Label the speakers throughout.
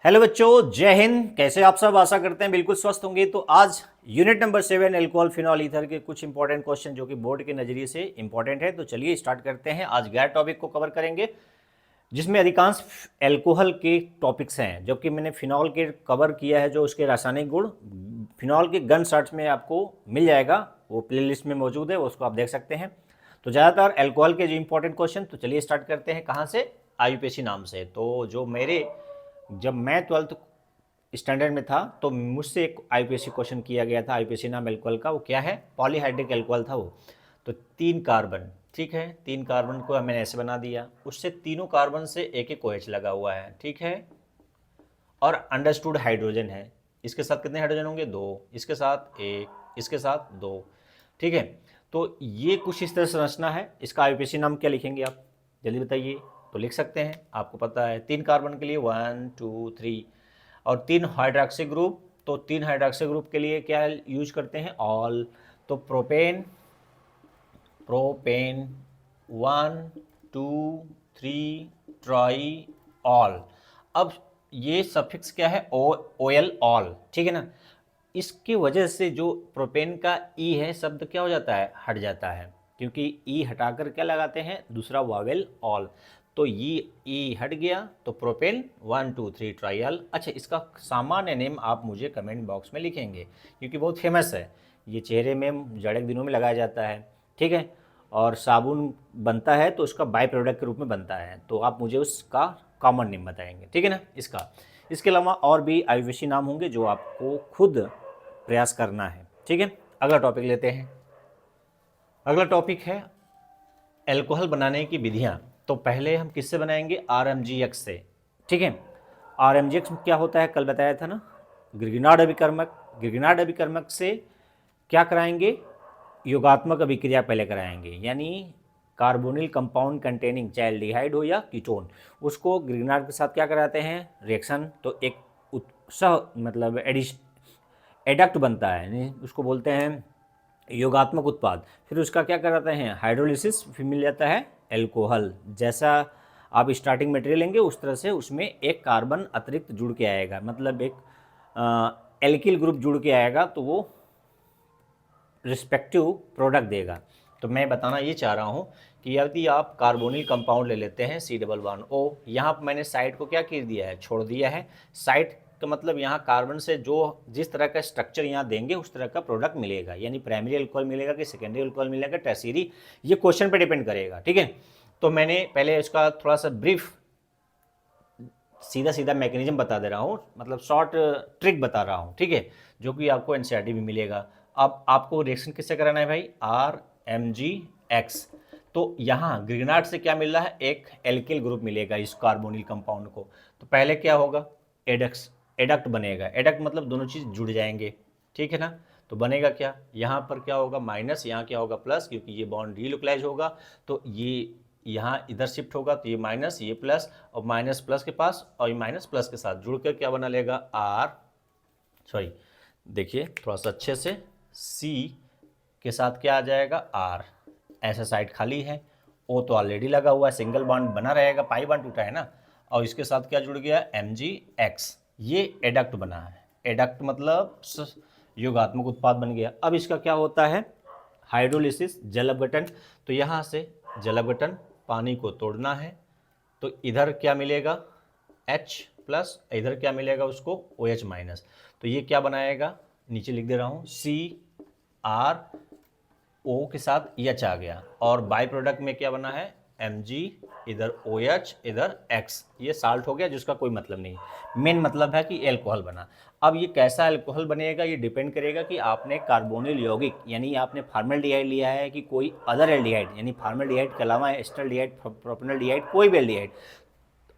Speaker 1: Hello बच्चों, जय हिंद। कैसे आप सब? आशा करते हैं बिल्कुल स्वस्थ होंगे। तो आज unit number 7 alcohol phenol ether के कुछ इंपॉर्टेंट क्वेश्चन जो कि बोर्ड के नज़रिए से इंपॉर्टेंट है। तो चलिए स्टार्ट करते हैं। आज गैर टॉपिक को कवर करेंगे जिसमें अधिकांश एल्कोहल के टॉपिक्स हैं, जबकि मैंने फिनॉल के कवर किया है जो उसके रासायनिक गुण। फिनॉल के गन शॉट्स में आपको मिल जाएगा, वो प्लेलिस्ट में मौजूद है, उसको आप देख सकते हैं। तो ज़्यादातर एल्कोहल के जो इंपॉर्टेंट क्वेश्चन, तो चलिए स्टार्ट करते हैं। कहाँ से? आईयूपीएसी नाम से। तो जो जब मैं 12th स्टैंडर्ड में था तो मुझसे एक आईयूपीएसी क्वेश्चन किया गया था। आईयूपीएसी नाम एल्कोहल का, वो क्या है? पॉलीहाइड्रिक एल्कोहल था वो। तो 3 कार्बन, ठीक है, 3 कार्बन को मैंने ऐसे बना दिया, उससे तीनों कार्बन से एक एक OH लगा हुआ है, ठीक है। और अंडरस्टूड हाइड्रोजन है। इसके साथ कितने हाइड्रोजन होंगे? 2। इसके साथ 1, इसके साथ 2, ठीक है। तो ये कुछ इस तरह संरचना है। इसका आईयूपीएसी नाम क्या लिखेंगे आप? जल्दी बताइए। तो लिख सकते हैं, आपको पता है 3 कार्बन के लिए 1 2 3, और 3 हाइड्रोक्सी ग्रुप, तो 3 हाइड्रोक्सी ग्रुप के लिए क्या यूज करते हैं? ऑल। तो प्रोपेन, प्रोपेन 1 2 3 ट्राई ऑल। अब ये सफिक्स क्या है? OL, ऑल, ठीक है ना। इसकी वजह से जो प्रोपेन का ई है शब्द क्या हो जाता है? हट जाता है, क्योंकि ई हटाकर क्या लगाते हैं? दूसरा वावेल ऑल। तो ये ई हट गया, तो प्रोपेन 1 2 3 ट्रायल। अच्छा, इसका सामान्य नेम आप मुझे कमेंट बॉक्स में लिखेंगे, क्योंकि बहुत फेमस है। ये चेहरे में जाड़े के दिनों में लगाया जाता है, ठीक है। और साबुन बनता है तो उसका बाई प्रोडक्ट के रूप में बनता है। तो आप मुझे उसका कॉमन नेम बताएंगे, ठीक है ना। इसके अलावा और भी आयुर्वेशी नाम होंगे जो आपको खुद प्रयास करना है, ठीक है। अगला टॉपिक लेते हैं। अगला टॉपिक है एल्कोहल बनाने की विधियां। तो पहले हम किससे बनाएंगे? RMGX से, ठीक है। RMGX में क्या होता है? कल बताया था ना, ग्रिग्नार्ड अभिकर्मक। ग्रिग्नार्ड अभिकर्मक से क्या कराएंगे? योगात्मक अभिक्रिया पहले कराएंगे, यानी कार्बोनिल कंपाउंड कंटेनिंग, चाहे एल्डिहाइड हो या कीटोन, उसको ग्रिग्नार्ड के साथ क्या कराते हैं? रिएक्शन। तो एक उत्सह मतलब एडक्ट बनता है, यानी उसको बोलते हैं योगात्मक उत्पाद। फिर उसका क्या कराते हैं? हाइड्रोलिसिस। फिर मिल जाता है एल्कोहल। जैसा आप स्टार्टिंग मटेरियल लेंगे उस तरह से उसमें एक कार्बन अतिरिक्त जुड़ के आएगा, मतलब एक एल्किल ग्रुप जुड़ के आएगा, तो वो रिस्पेक्टिव प्रोडक्ट देगा। तो मैं बताना ये चाह रहा हूँ कि यदि आप कार्बोनिल कंपाउंड ले लेते हैं C11O, यहाँ पर मैंने साइड को क्या कर दिया है? छोड़ दिया है। साइड का मतलब यहाँ कार्बन से जो जिस तरह का स्ट्रक्चर यहाँ देंगे उस तरह का प्रोडक्ट मिलेगा, यानी प्राइमरी अल्कोहल मिलेगा कि सेकेंडरी अल्कोहल मिलेगा, टर्शियरी, ये क्वेश्चन पे डिपेंड करेगा, ठीक है। तो मैंने पहले इसका थोड़ा सा ब्रीफ सीधा सीधा मैकेनिज्म बता दे रहा हूँ, मतलब शॉर्ट ट्रिक बता रहा हूँ, ठीक है, जो कि आपको NCERT में मिलेगा। अब आपको रिएक्शन किससे कराना है भाई? RMGX। तो यहाँ ग्रिग्नार्ड से क्या मिल रहा है? एक एल्किल ग्रुप मिलेगा इस कार्बोनिल कंपाउंड को। तो पहले क्या होगा? एडक्ट बनेगा। एडक्ट मतलब दोनों चीज़ जुड़ जाएंगे, ठीक है ना। तो बनेगा क्या? यहाँ पर क्या होगा? माइनस, यहाँ क्या होगा? प्लस, क्योंकि ये बॉन्ड रीलोकलाइज होगा। तो ये यहाँ इधर शिफ्ट होगा, तो ये माइनस, ये प्लस, और माइनस प्लस के पास, और ये माइनस प्लस के साथ जुड़कर क्या बना लेगा? देखिए थोड़ा सा अच्छे से, C के साथ क्या आ जाएगा? R। ऐसा साइड खाली है, O तो ऑलरेडी लगा हुआ है, सिंगल बॉन्ड बना रहेगा, पाई बॉन्ड टूटा है ना। और इसके साथ क्या जुड़ गया? MgX। ये एडक्ट बना है। एडक्ट मतलब योगात्मक उत्पाद बन गया। अब इसका क्या होता है? हाइड्रोलिसिस, जल अपघटन। तो यहाँ से जल अपघटन, पानी को तोड़ना है, तो इधर क्या मिलेगा? H प्लस, इधर क्या मिलेगा उसको? OH minus. तो ये क्या बनाएगा? नीचे लिख दे रहा हूँ, CrO के साथ H आ गया, और बाई प्रोडक्ट में क्या बना है? Mg, इधर OH, इधर X। ये साल्ट हो गया जिसका कोई मतलब नहीं। मेन मतलब है कि एल्कोहल बना। अब ये कैसा एल्कोहल बनेगा ये डिपेंड करेगा कि आपने कार्बोनिल यौगिक, यानी आपने फार्मल्डिहाइड लिया है कि कोई अदर एल्डिहाइड, यानी फार्मल्डिहाइड के अलावा एस्टल्डिहाइड, प्रोपेनल्डिहाइड, कोई भी एल्डिहाइड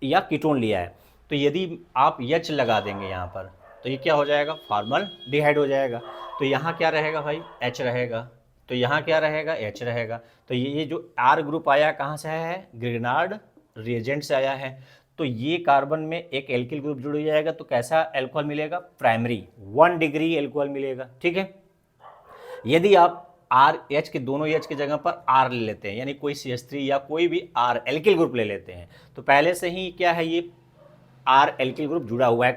Speaker 1: या कीटोन लिया है। तो यदि आप H लगा देंगे यहाँ पर, तो ये क्या हो जाएगा? फॉर्मल्डिहाइड हो जाएगा। तो यहाँ क्या रहेगा भाई? H रहेगा। तो यहाँ क्या रहेगा? H रहेगा। तो ये जो R ग्रुप आया कहाँ से आया है? ग्रिग्नार्ड रिएजेंट से आया है। तो ये कार्बन में एक एल्किल ग्रुप जुड़ जाएगा, तो कैसा एल्कोहल मिलेगा? प्राइमरी 1 डिग्री एल्कोहल मिलेगा, ठीक है। यदि आप RH के दोनों H की जगह पर R ले लेते हैं, यानी कोई CH3 या कोई भी R एल्किल ग्रुप ले लेते हैं, तो पहले से ही क्या है? ये आर एल्किल ग्रुप जुड़ा हुआ है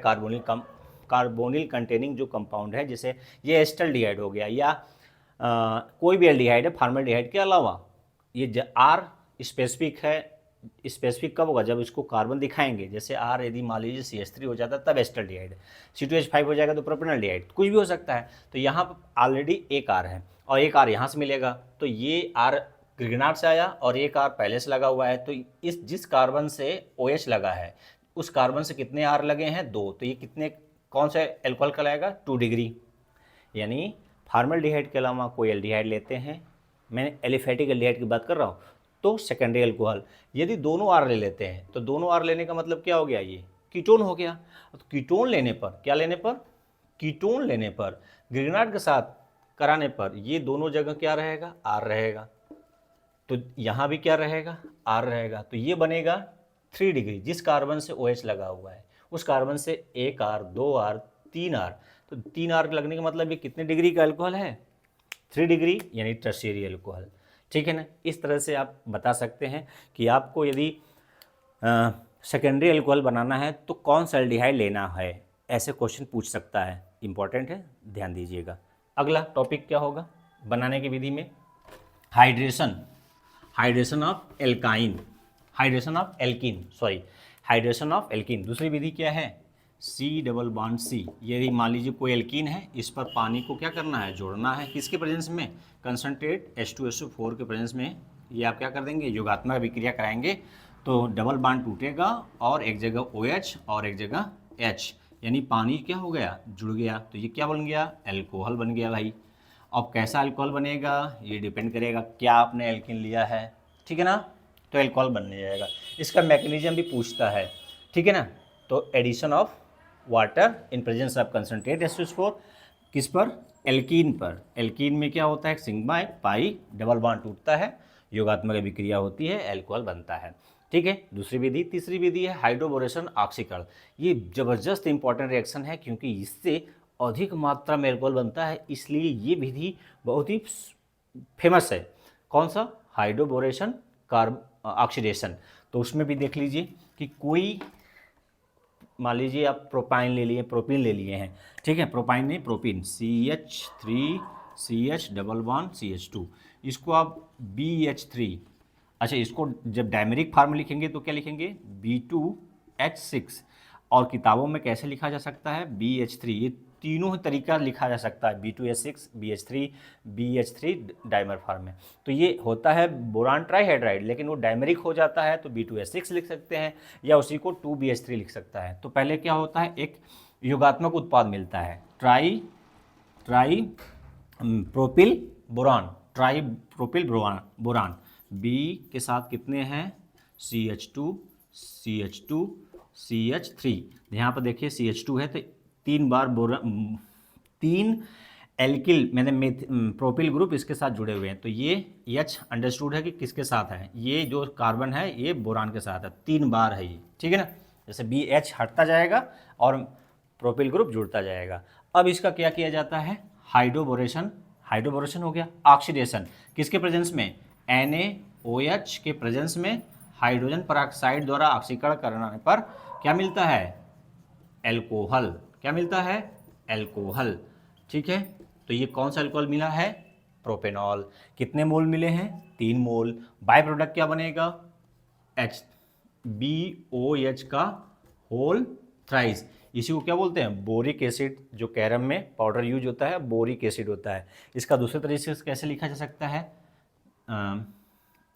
Speaker 1: कार्बोनिल कंटेनिंग जो कंपाउंड है, जैसे ये एस्टल्डिहाइड हो गया या कोई भी एल्डिहाइड है फॉर्मल्डिहाइड के अलावा, ये आर स्पेसिफिक है। स्पेसिफिक कब होगा, जब इसको कार्बन दिखाएंगे, जैसे आर यदि मान लीजिए CH3 हो जाता है तब एस्टल्डिहाइड, C2H5 हो जाएगा तो प्रोपेनॉल्डिहाइड, कुछ भी हो सकता है। तो यहाँ पर ऑलरेडी एक आर है और एक आर यहाँ से मिलेगा, तो ये आर ग्रिगनार्ड से आया और एक आर पहले से लगा हुआ है। तो इस जिस कार्बन से OH लगा है उस कार्बन से कितने आर लगे हैं, 2। तो ये कितने, कौन सा एल्कोहल कहलाएगा, 2 डिग्री। यानी फॉर्मल्डिहाइड के अलावा कोई एल्डिहाइड लेते हैं, मैं एलिफेटिक एल्डिहाइड की बात कर रहा हूँ, तो सेकेंडरी अल्कोहल। यदि दोनों आर ले लेते हैं तो दोनों आर लेने का मतलब क्या हो गया, ये कीटोन हो गया। तो कीटोन लेने पर, क्या लेने पर, कीटोन लेने पर, ग्रिगनार्ड के साथ कराने पर ये दोनों जगह क्या रहेगा, आर रहेगा। तो यहाँ भी क्या रहेगा, आर रहेगा। तो ये बनेगा 3 डिग्री। जिस कार्बन से OH लगा हुआ है उस कार्बन से 1 आर, 2 आर, 3 आर, तो 3 आर लगने का मतलब ये कितने डिग्री का अल्कोहल है, 3 डिग्री, यानी टर्शियरी अल्कोहल। ठीक है ना। इस तरह से आप बता सकते हैं कि आपको यदि सेकेंडरी अल्कोहल बनाना है तो कौन सा एल्डिहाइड लेना है, ऐसे क्वेश्चन पूछ सकता है। इंपॉर्टेंट है, ध्यान दीजिएगा। अगला टॉपिक क्या होगा बनाने की विधि में, hydration of alkyne, hydration of alkene. दूसरी विधि क्या है, C+C। यदि मान लीजिए कोई एल्कीन है, इस पर पानी को क्या करना है, जोड़ना है, किसके प्रेजेंस में, कंसनट्रेट H2SO4 के प्रेजेंस में। ये आप क्या कर देंगे, योगात्मक अभिक्रिया कराएंगे तो डबल बॉन्ड टूटेगा और एक जगह OH और एक जगह H, यानी पानी क्या हो गया, जुड़ गया। तो ये क्या बन गया, एल्कोहल बन गया भाई। अब कैसा अल्कोहल बनेगा, ये डिपेंड करेगा क्या आपने एल्कीन लिया है, ठीक है ना। तो एल्कोहल बनने जाएगा। इसका मैकेनिज्म भी पूछता है, ठीक है ना। तो addition of water in presence of concentrate H2SO4 किस पर, एल्कीन पर। एल्कीन में क्या होता है, सिग्मा पाई, डबल बॉन्ड टूटता है, योगात्मक अभिक्रिया होती है, एल्कोहल बनता है। ठीक है, दूसरी विधि। तीसरी विधि है हाइड्रोबोरेशन ऑक्सीकरण। ये ज़बरदस्त इंपॉर्टेंट रिएक्शन है क्योंकि इससे अधिक मात्रा में एल्कोहल बनता है, इसलिए ये विधि बहुत ही फेमस है। कौन सा, हाइड्रोबोरेशन ऑक्सीडेशन। तो उसमें भी देख लीजिए कि कोई, मान लीजिए आप प्रोपाइन ले लिए, प्रोपीन ले लिए हैं, ठीक है, प्रोपाइन नहीं propene, CH3CH double bond CH2, इसको आप BH3, अच्छा इसको जब डायमेरिक फार्म लिखेंगे तो क्या लिखेंगे, B2H6, और किताबों में कैसे लिखा जा सकता है, BH3। ये तीनों ही तरीका लिखा जा सकता है, B2H6, BH3 डायमर फॉर्म में। तो ये होता है बोरान ट्राइहाइड्राइड, लेकिन वो डायमेरिक हो जाता है तो B2H6 लिख सकते हैं या उसी को 2BH3 लिख सकता है। तो पहले क्या होता है, एक योगात्मक उत्पाद मिलता है, ट्राई प्रोपिल बोरान, B के साथ कितने हैं, CH2 CH3। यहाँ पर देखिए CH2 है तो 3 बार तीन एल्किल मैंने प्रोपिल ग्रुप इसके साथ जुड़े हुए हैं। तो ये H अंडरस्टूड है कि किसके साथ है, ये जो कार्बन है ये बोरान के साथ है, 3 बार है ये, ठीक है ना। जैसे BH हटता जाएगा और प्रोपिल ग्रुप जुड़ता जाएगा। अब इसका क्या किया जाता है, हाइड्रोबोरेशन हो गया। ऑक्सीडेशन किसके प्रेजेंस में, NaOH के प्रेजेंस में हाइड्रोजन परऑक्साइड द्वारा ऑक्सीकरण करने पर क्या मिलता है, एल्कोहल। क्या मिलता है, एल्कोहल, ठीक है। तो ये कौन सा एल्कोहल मिला है, प्रोपेनॉल। कितने मोल मिले हैं, 3 मोल। बाय प्रोडक्ट क्या बनेगा, BOH का होल थ्राइस। इसी को क्या बोलते हैं, बोरिक एसिड। जो कैरम में पाउडर यूज होता है बोरिक एसिड होता है। इसका दूसरे तरीके से कैसे लिखा जा सकता है,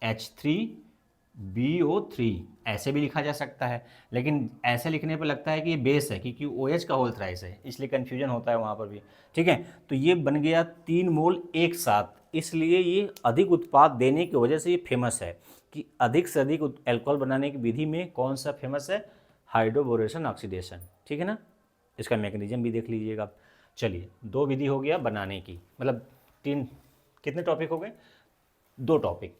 Speaker 1: H3BO3, ऐसे भी लिखा जा सकता है, लेकिन ऐसे लिखने पर लगता है कि ये बेस है क्योंकि OH का होल थ्राइस है, इसलिए कन्फ्यूजन होता है वहाँ पर भी, ठीक है। तो ये बन गया 3 मोल एक साथ, इसलिए ये अधिक उत्पाद देने की वजह से ये फेमस है कि अधिक से अधिक एल्कोहल बनाने की विधि में कौन सा फेमस है, हाइड्रोबोरेशन ऑक्सीडेशन, ठीक है ना। इसका मैकेनिज्म भी देख लीजिएगा आप। चलिए 2 विधि हो गया बनाने की, मतलब 3, कितने टॉपिक हो गए, 2 टॉपिक,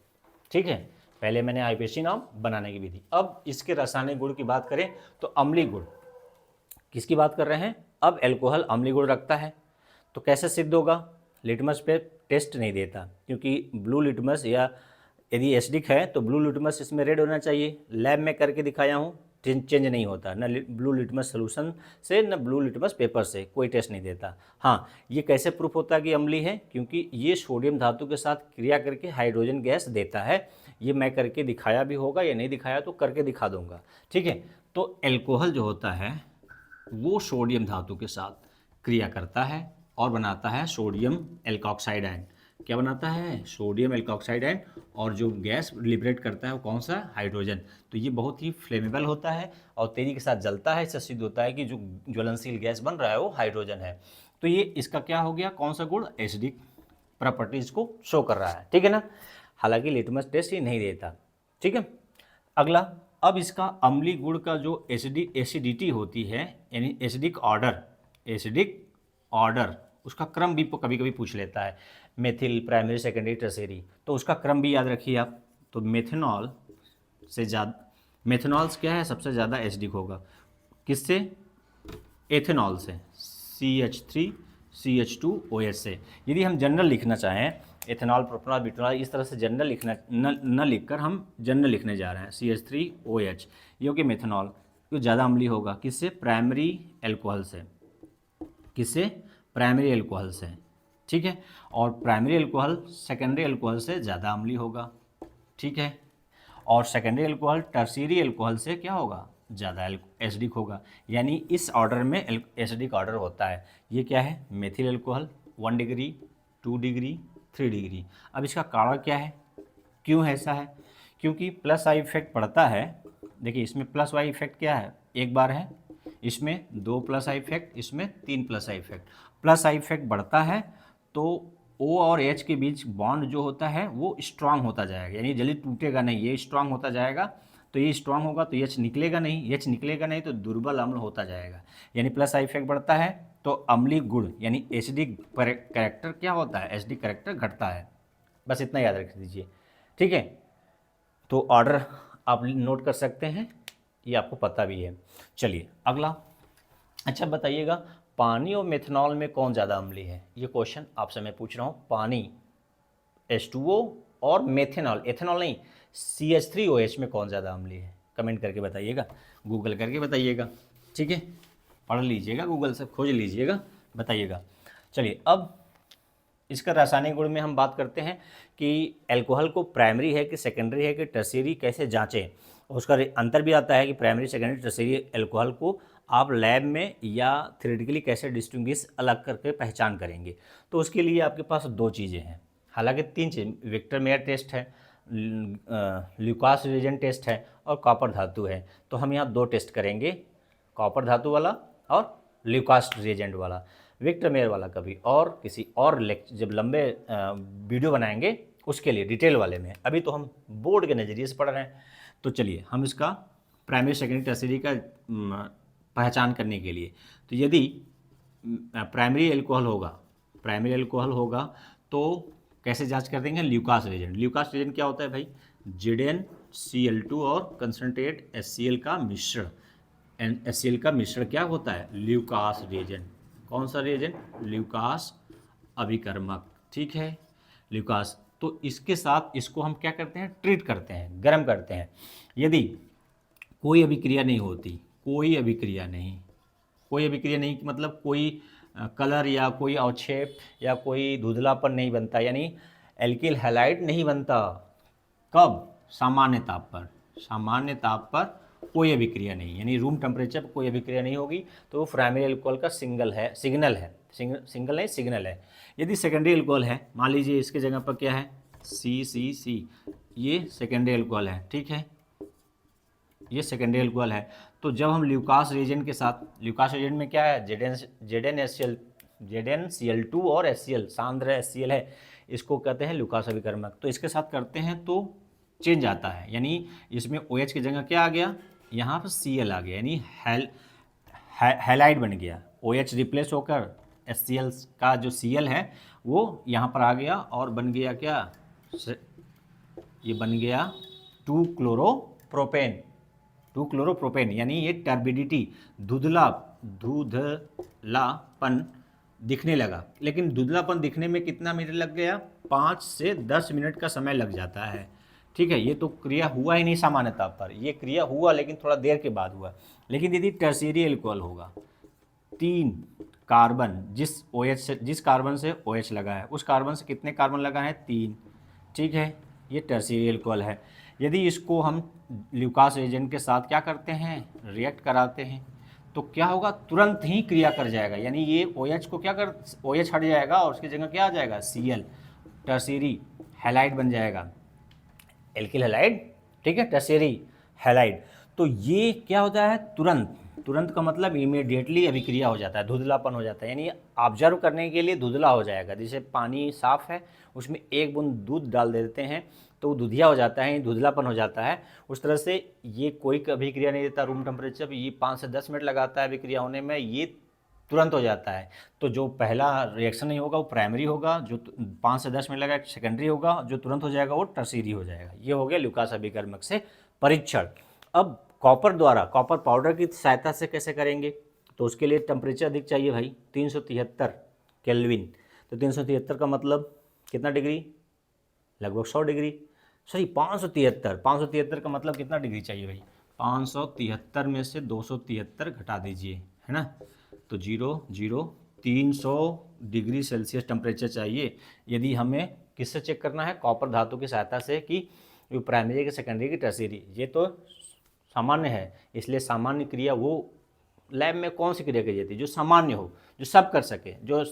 Speaker 1: ठीक है। पहले मैंने IPAC नाम, बनाने की विधि। अब इसके रासायनिक गुण की बात करें तो अम्लीय गुण, किसकी बात कर रहे हैं, अब एल्कोहल अम्लीय गुण रखता है। तो कैसे सिद्ध होगा, लिटमस पे टेस्ट नहीं देता क्योंकि ब्लू लिटमस, या यदि एसिडिक है तो ब्लू लिटमस इसमें रेड होना चाहिए। लैब में करके दिखाया हूँ, चेंज नहीं होता, न ब्लू लिटमस सोल्यूशन से न ब्लू लिटमस पेपर से, कोई टेस्ट नहीं देता। हाँ, ये कैसे प्रूफ होता है कि अम्लीय है, क्योंकि ये सोडियम धातु के साथ क्रिया करके हाइड्रोजन गैस देता है। ये मैं करके दिखाया भी होगा, या नहीं दिखाया तो करके दिखा दूंगा, ठीक है। तो एल्कोहल जो होता है वो सोडियम धातु के साथ क्रिया करता है और बनाता है सोडियम एल्कोक्साइड आयन। क्या बनाता है? Sodium alkoxide ion. और जो गैस लिबरेट करता है वो कौन सा? हाइड्रोजन। तो ये बहुत ही फ्लेमेबल होता है और तेजी के साथ जलता है। इससे सिद्ध होता है कि जो ज्वलनशील गैस बन रहा है वो हाइड्रोजन है। तो ये इसका क्या हो गया, कौन सा गुण? एसिडिक प्रॉपर्टीज को शो कर रहा है, ठीक है ना। हालांकि लिटमस टेस्ट ये नहीं देता, ठीक है। अगला, अब इसका अम्लीय गुण का जो एसिडिटी होती है, यानी एसिडिक ऑर्डर, उसका क्रम भी कभी कभी पूछ लेता है। मेथिल, प्राइमरी, सेकेंडरी, टर्शियरी, तो उसका क्रम भी याद रखिए आप। तो मेथनॉल से ज़्यादा, मेथनॉल्स क्या है? सबसे ज़्यादा एसिडिक होगा। किससे? एथेनॉल से, CH3CH2OH से। यदि हम जनरल लिखना चाहें, एथेनॉल, प्रोपेनॉल, ब्यूटेनॉल, इस तरह से जनरल लिखना न लिखकर हम जनरल लिखने जा रहे हैं। CH3OH ये हो गया मेथनॉल, जो ज़्यादा अम्लीय होगा। किससे? प्राइमरी एल्कोहल से। किससे? प्राइमरी एल्कोहल से, ठीक है। और प्राइमरी एल्कोहल सेकेंडरी एल्कोहल से ज़्यादा अम्लीय होगा, ठीक है। और सेकेंडरी एल्कोहल टर्शियरी एल्कोहल से क्या होगा? ज़्यादा एसिडिक होगा। यानी इस ऑर्डर में एसिडिक ऑर्डर होता है। ये क्या है? Methyl alcohol 1 degree, 2 degree, 3 degree. अब इसका कारण क्या है, क्यों ऐसा है? क्योंकि प्लस आई इफेक्ट पड़ता है। देखिए इसमें प्लस वाई इफेक्ट क्या है, एक बार है, इसमें 2 प्लस आई इफेक्ट, इसमें 3 plus I effect. Plus I effect बढ़ता है तो O और H के बीच बॉन्ड जो होता है वो स्ट्रांग होता जाएगा, यानी जल्दी टूटेगा नहीं, ये स्ट्रांग होता जाएगा। तो ये स्ट्रांग होगा तो H निकलेगा नहीं, H निकलेगा नहीं तो दुर्बल अम्ल होता जाएगा। यानी प्लस आई इफेक्ट बढ़ता है तो अम्लीय गुण यानी एसिडिक कैरेक्टर क्या होता है? एसिडिक कैरेक्टर घटता है। बस इतना याद रख दीजिए, ठीक है। तो ऑर्डर आप नोट कर सकते हैं, ये आपको पता भी है। चलिए अगला, अच्छा बताइएगा, पानी और मेथनॉल में कौन ज़्यादा अम्लीय है? ये क्वेश्चन आपसे मैं पूछ रहा हूँ। पानी H2O और मेथनॉल, एथेनॉल नहीं, CH3OH में कौन ज़्यादा अम्लीय है? कमेंट करके बताइएगा, गूगल करके बताइएगा, ठीक है। पढ़ लीजिएगा, गूगल से खोज लीजिएगा, बताइएगा। चलिए अब इसका रासायनिक गुण में हम बात करते हैं कि एल्कोहल को प्राइमरी है कि सेकेंडरी है कि टर्शियरी कैसे जांचें। उसका अंतर भी आता है कि प्राइमरी, सेकेंडरी, टर्शियरी एल्कोहल को आप लैब में या थ्योरेटिकली कैसे डिस्टिंग्विश अलग करके पहचान करेंगे। तो उसके लिए आपके पास 2 चीज़ें हैं, हालांकि 3 चीज़, विक्टर मेयर टेस्ट है, ल्यूकास रिएजेंट टेस्ट है और कॉपर धातु है। तो हम यहाँ 2 टेस्ट करेंगे, कॉपर धातु वाला और ल्यूकास रिएजेंट वाला। विक्टर मेयर वाला कभी और किसी और जब लंबे वीडियो बनाएंगे उसके लिए डिटेल वाले में। अभी तो हम बोर्ड के नज़रिए से पढ़ रहे हैं। तो चलिए हम इसका प्राइमरी, सेकेंडरी, टर्शियरी का पहचान करने के लिए, तो यदि प्राइमरी एल्कोहल होगा तो कैसे जांच कर देंगे? Lucas reagent. ल्यूकास रिएजेंट क्या होता है भाई? ZnCl2 और कंसनट्रेट HCl का मिश्रण। HCl का मिश्रण क्या होता है? Lucas reagent. कौन सा रिएजेंट? ल्यूकास अभिकर्मक, ठीक है, ल्यूकास। तो इसके साथ इसको हम क्या करते हैं? ट्रीट करते हैं, गर्म करते हैं। यदि कोई अभिक्रिया नहीं होती, कोई अभिक्रिया नहीं मतलब कोई कलर या कोई अवक्षेप या कोई धुंधलापन नहीं बनता, यानी एल्किल हैलाइड नहीं बनता। कब? सामान्य ताप पर कोई अभिक्रिया नहीं, यानी रूम टेम्परेचर पर कोई अभिक्रिया नहीं होगी, तो वो प्राइमरी एल्कोहल का सिग्नल है। यदि सेकेंडरी एल्कोहल है, मान लीजिए इसके जगह पर क्या है? CCC, ये सेकेंडरी एल्कोहल है, ठीक है, ये सेकेंडरी एल्कोहल है। तो जब हम ल्यूकास रिएजेंट के साथ, ल्यूकास रिएजेंट में क्या है? ZnCl2 और HCl, सांद्र HCl है, इसको कहते हैं ल्यूकास अभिकर्मक। तो इसके साथ करते हैं तो चेंज आता है, यानी इसमें OH की जगह क्या आ गया? यहाँ पर Cl आ गया, यानी हैलाइड बन गया। OH रिप्लेस होकर HCl का जो Cl है वो यहाँ पर आ गया और बन गया क्या? ये बन गया 2 क्लोरोप्रोपेन, यानी ये टर्बिडिटी, धुंधलापन दिखने लगा। लेकिन धुंधलापन दिखने में कितना मिनट लग गया? 5 से 10 मिनट का समय लग जाता है, ठीक है, ये तो क्रिया हुआ ही नहीं सामान्यतः पर, ये क्रिया हुआ लेकिन थोड़ा देर के बाद हुआ। लेकिन यदि टर्शियरी एल्कोहल होगा, 3 कार्बन, जिस कार्बन से OH लगा है उस कार्बन से कितने कार्बन लगा है, 3, ठीक है, ये टर्शियरी एल्कोहल है। यदि इसको हम ल्यूकास एजेंट के साथ क्या करते हैं, रिएक्ट कराते हैं, तो क्या होगा, तुरंत ही क्रिया कर जाएगा, यानी ये OH को क्या कर, OH हट जाएगा और उसकी जगह क्या आ जाएगा, Cl, टर्शियरी हैलाइड बन जाएगा, एल्किल हैलाइड, ठीक है, टर्शियरी हैलाइड। तो ये क्या होता है, तुरंत, तुरंत का मतलब इमीडिएटली अभिक्रिया हो जाता है, धुंधलापन हो जाता है, यानी ऑब्जर्व करने के लिए धुंधला हो जाएगा। जैसे पानी साफ है, उसमें एक बूंद दूध डाल देते हैं तो वो दुधिया हो जाता है, धुंधलापन हो जाता है, उस तरह से ये कोई अभिक्रिया नहीं देता रूम टेम्परेचर, ये 5 से 10 मिनट लगाता है अभिक्रिया होने में, ये तुरंत हो जाता है। तो जो पहला रिएक्शन नहीं होगा वो प्राइमरी होगा, जो 5 से 10 मिनट लगा सेकेंडरी होगा, जो तुरंत हो जाएगा वो टर्शियरी हो जाएगा। ये हो गया ल्यूकास अभिकर्मक से परीक्षण। अब कॉपर द्वारा, कॉपर पाउडर की सहायता से कैसे करेंगे, तो उसके लिए टेम्परेचर अधिक चाहिए भाई, 373 केल्विन। तो 373 का मतलब कितना डिग्री, लगभग 100 डिग्री, सॉरी 573, 573 का मतलब कितना डिग्री चाहिए भाई, 573 में से 273 घटा दीजिए, है ना, तो 300 डिग्री सेल्सियस टेम्परेचर चाहिए। यदि हमें किससे चेक करना है, कॉपर धातु की सहायता से, कि प्राइमरी की सेकेंडरी की टर्शियरी, ये तो सामान्य है, इसलिए सामान्य क्रिया वो लैब में कौन सी क्रिया की जाती है, जो सामान्य हो, जो सब कर सके, जो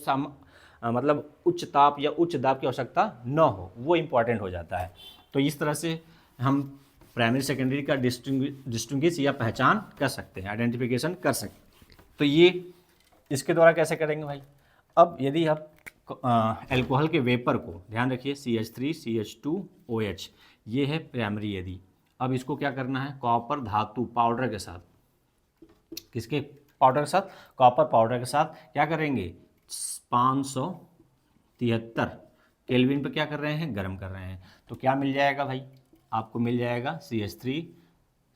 Speaker 1: मतलब उच्च ताप या उच्च दाब की आवश्यकता न हो, वो इम्पॉर्टेंट हो जाता है। तो इस तरह से हम प्राइमरी सेकेंडरी का डिस्टिंग्विश या पहचान कर सकते हैं, आइडेंटिफिकेशन कर सकते हैं। तो ये इसके द्वारा कैसे करेंगे भाई। अब यदि आप एल्कोहल के वेपर को, ध्यान रखिए, CH3 CH2OH, ये है प्राइमरी। यदि अब इसको क्या करना है, कॉपर धातु पाउडर के साथ, किसके पाउडर के साथ, कॉपर पाउडर के साथ क्या करेंगे, 573 केल्विन पे क्या कर रहे हैं, गर्म कर रहे हैं। तो क्या मिल जाएगा भाई, आपको मिल जाएगा CH3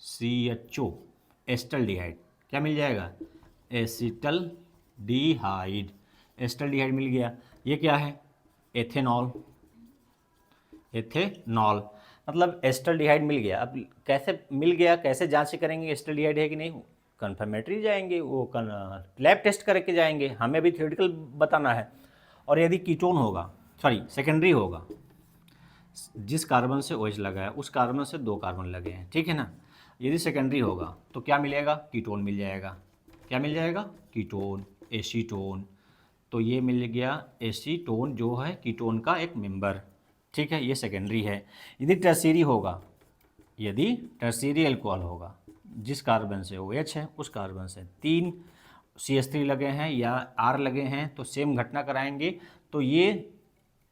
Speaker 1: CHO एस्टल्डिहाइड, क्या मिल जाएगा, एसिटल डिहाइड, एस्टल्डिहाइड मिल गया। ये क्या है, एथेनॉल, एथेनॉल मतलब एस्टल्डिहाइड मिल गया। अब कैसे मिल गया, कैसे जांच करेंगे एस्टल्डिहाइड है कि नहीं, कन्फर्मेटरी जाएंगे, वो लैब टेस्ट करके जाएंगे, हमें भी थ्योरेटिकल बताना है। और यदि कीटोन होगा, सॉरी सेकेंडरी होगा, जिस कार्बन से OH लगा है उस कार्बन से 2 कार्बन लगे हैं, ठीक है ना, यदि सेकेंडरी होगा तो क्या मिलेगा, कीटोन मिल जाएगा। क्या मिल जाएगा, कीटोन, एसीटोन। तो ये मिल गया एसीटोन, जो है कीटोन का एक मेंबर, ठीक है, ये सेकेंडरी है। यदि टर्शियरी होगा, यदि टर्शियरी एल्कोहल होगा, जिस कार्बन से OH है उस कार्बन से 3 CH3 लगे हैं या R लगे हैं, तो सेम घटना कराएंगे। तो ये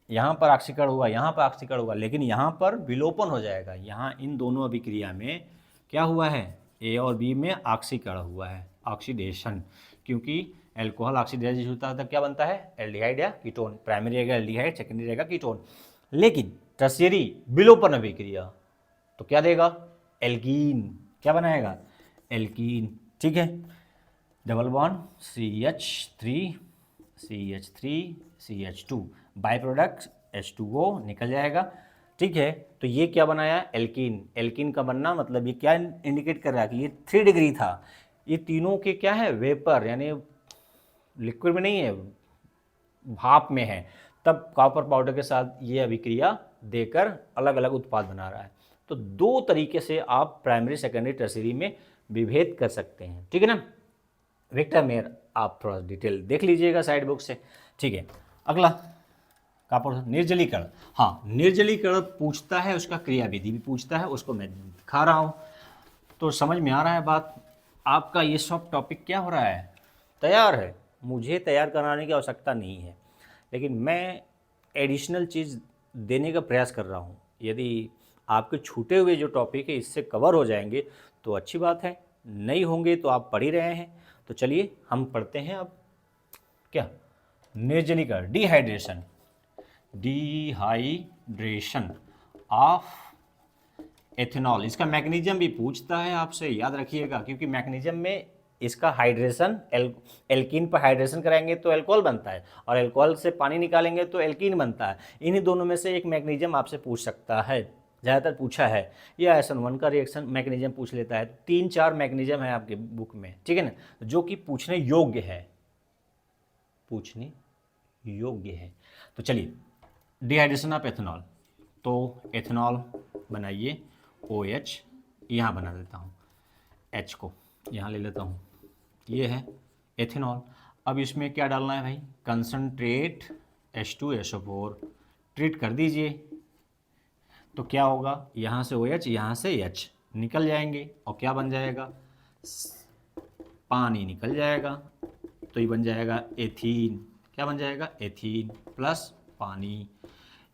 Speaker 1: यहाँ पर ऑक्सीकरण हुआ, यहाँ पर ऑक्सीकरण हुआ, लेकिन यहाँ पर विलोपन हो जाएगा। यहाँ इन दोनों अभिक्रिया में क्या हुआ है, A और B में ऑक्सीकरण हुआ है, ऑक्सीडेशन, क्योंकि एल्कोहल ऑक्सीडाइज होता है तब क्या बनता है, एल्डिहाइड या कीटोन। प्राइमरी रहेगा एल्डिहाइड, सेकेंडरी रहेगा कीटोन। लेकिन टर्शियरी विलोपन अभिक्रिया तो क्या देगा, एल्कीन, क्या बनाएगा, एल्कीन, ठीक है, double bond CH3 by product H2O निकल जाएगा, ठीक है। तो ये क्या बनाया, एल्कीन। एल्कीन का बनना मतलब ये क्या इंडिकेट कर रहा है कि ये 3 डिग्री था, ये तीनों के क्या है, वेपर, यानी लिक्विड में नहीं है, भाप में है, तब कॉपर पाउडर के साथ ये अभिक्रिया देकर अलग अलग उत्पाद बना रहा है। तो 2 तरीके से आप प्राइमरी सेकेंडरी टर्शियरी में विभेद कर सकते हैं, ठीक है ना। विक्टर मेयर आप थोड़ा डिटेल देख लीजिएगा साइड बुक से, ठीक है। अगला कॉपर निर्जलीकरण, हाँ निर्जलीकरण पूछता है, उसका क्रियाविधि भी पूछता है, उसको मैं दिखा रहा हूँ। तो समझ में आ रहा है बात, आपका ये सब टॉपिक क्या हो रहा है, तैयार है। मुझे तैयार कराने की आवश्यकता नहीं है, लेकिन मैं एडिशनल चीज़ देने का प्रयास कर रहा हूँ। यदि आपके छूटे हुए जो टॉपिक है इससे कवर हो जाएंगे तो अच्छी बात है, नहीं होंगे तो आप पढ़ ही रहे हैं। तो चलिए हम पढ़ते हैं अब क्या, निर्जलीकरण, डिहाइड्रेशन, डिहाइड्रेशन ऑफ एथेनॉल। इसका मैकेनिज्म भी पूछता है आपसे, याद रखिएगा, क्योंकि मैकेनिज्म में इसका हाइड्रेशन, एल्कीन पर हाइड्रेशन कराएंगे तो एल्कोहल बनता है, और एल्कोहल से पानी निकालेंगे तो एल्कीन बनता है। इन्हीं दोनों में से एक मैकेनिज्म आपसे पूछ सकता है। ज़्यादातर पूछा है, या SN1 का रिएक्शन मैकेनिज्म पूछ लेता है। 3-4 मैकेनिज्म है आपके बुक में, ठीक है ना, जो कि पूछने योग्य है, पूछने योग्य है। तो चलिए, डिहाइड्रेशन ऑफ एथेनॉल, तो एथेनॉल बनाइए OH, यहाँ बना देता हूँ, H को यहाँ ले लेता हूँ, ये है एथेनॉल। अब इसमें क्या डालना है भाई, कंसनट्रेट H2SO4, ट्रीट कर दीजिए, तो क्या होगा, यहाँ से OH, यहाँ से H निकल जाएंगे, और क्या बन जाएगा, पानी निकल जाएगा, तो ये बन जाएगा एथीन। क्या बन जाएगा, एथीन प्लस पानी।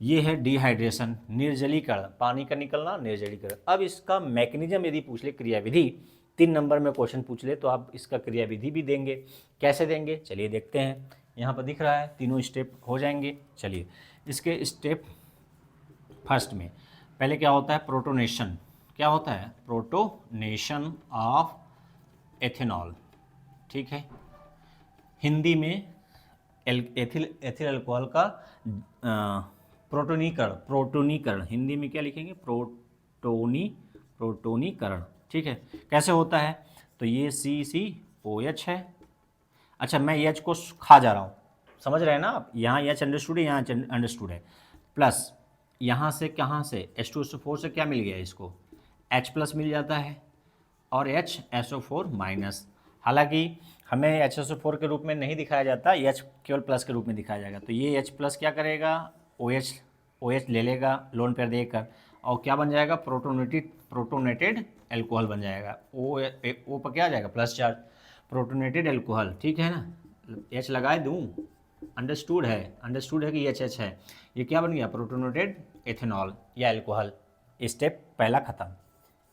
Speaker 1: ये है डिहाइड्रेशन, निर्जलीकरण, पानी का निकलना, निर्जलीकरण। अब इसका मैकेनिज्म यदि पूछ ले, क्रियाविधि, 3 नंबर में क्वेश्चन पूछ ले, तो आप इसका क्रियाविधि भी देंगे। कैसे देंगे, चलिए देखते हैं। यहाँ पर दिख रहा है, तीनों स्टेप हो जाएंगे। चलिए, इसके स्टेप फर्स्ट में पहले क्या होता है, प्रोटोनेशन। क्या होता है, प्रोटोनेशन ऑफ एथेनॉल, ठीक है। हिंदी में एथिल अल्कोहल का प्रोटोनीकरण, हिंदी में क्या लिखेंगे, प्रोटोनीकरण, ठीक है। कैसे होता है, तो ये CCOH है। अच्छा, मैं H को खा जा रहा हूँ, समझ रहे हैं ना आप, यहाँ H अंडरस्टूड है, यहाँ अंडरस्टूड है, प्लस यहाँ से कहाँ से, H2SO4 से क्या मिल गया, इसको H+ मिल जाता है, और HSO4 माइनस। हालांकि हमें HSO4 के रूप में नहीं दिखाया जाता, H केवल प्लस के रूप में दिखाया जाएगा। तो ये H+ क्या करेगा, OH ले लेगा लोन पेयर देकर, और क्या बन जाएगा, प्रोटोनेटेड एल्कोहल बन जाएगा। O पर क्या आ जाएगा, प्लस चार्ज, प्रोटोनेटेड एल्कोहल, ठीक है ना। H लगाए दूँ, अंडरस्टूड है कि H है। ये क्या बन गया, प्रोटोनेटेड एथेनॉल या एल्कोहल। स्टेप पहला खत्म।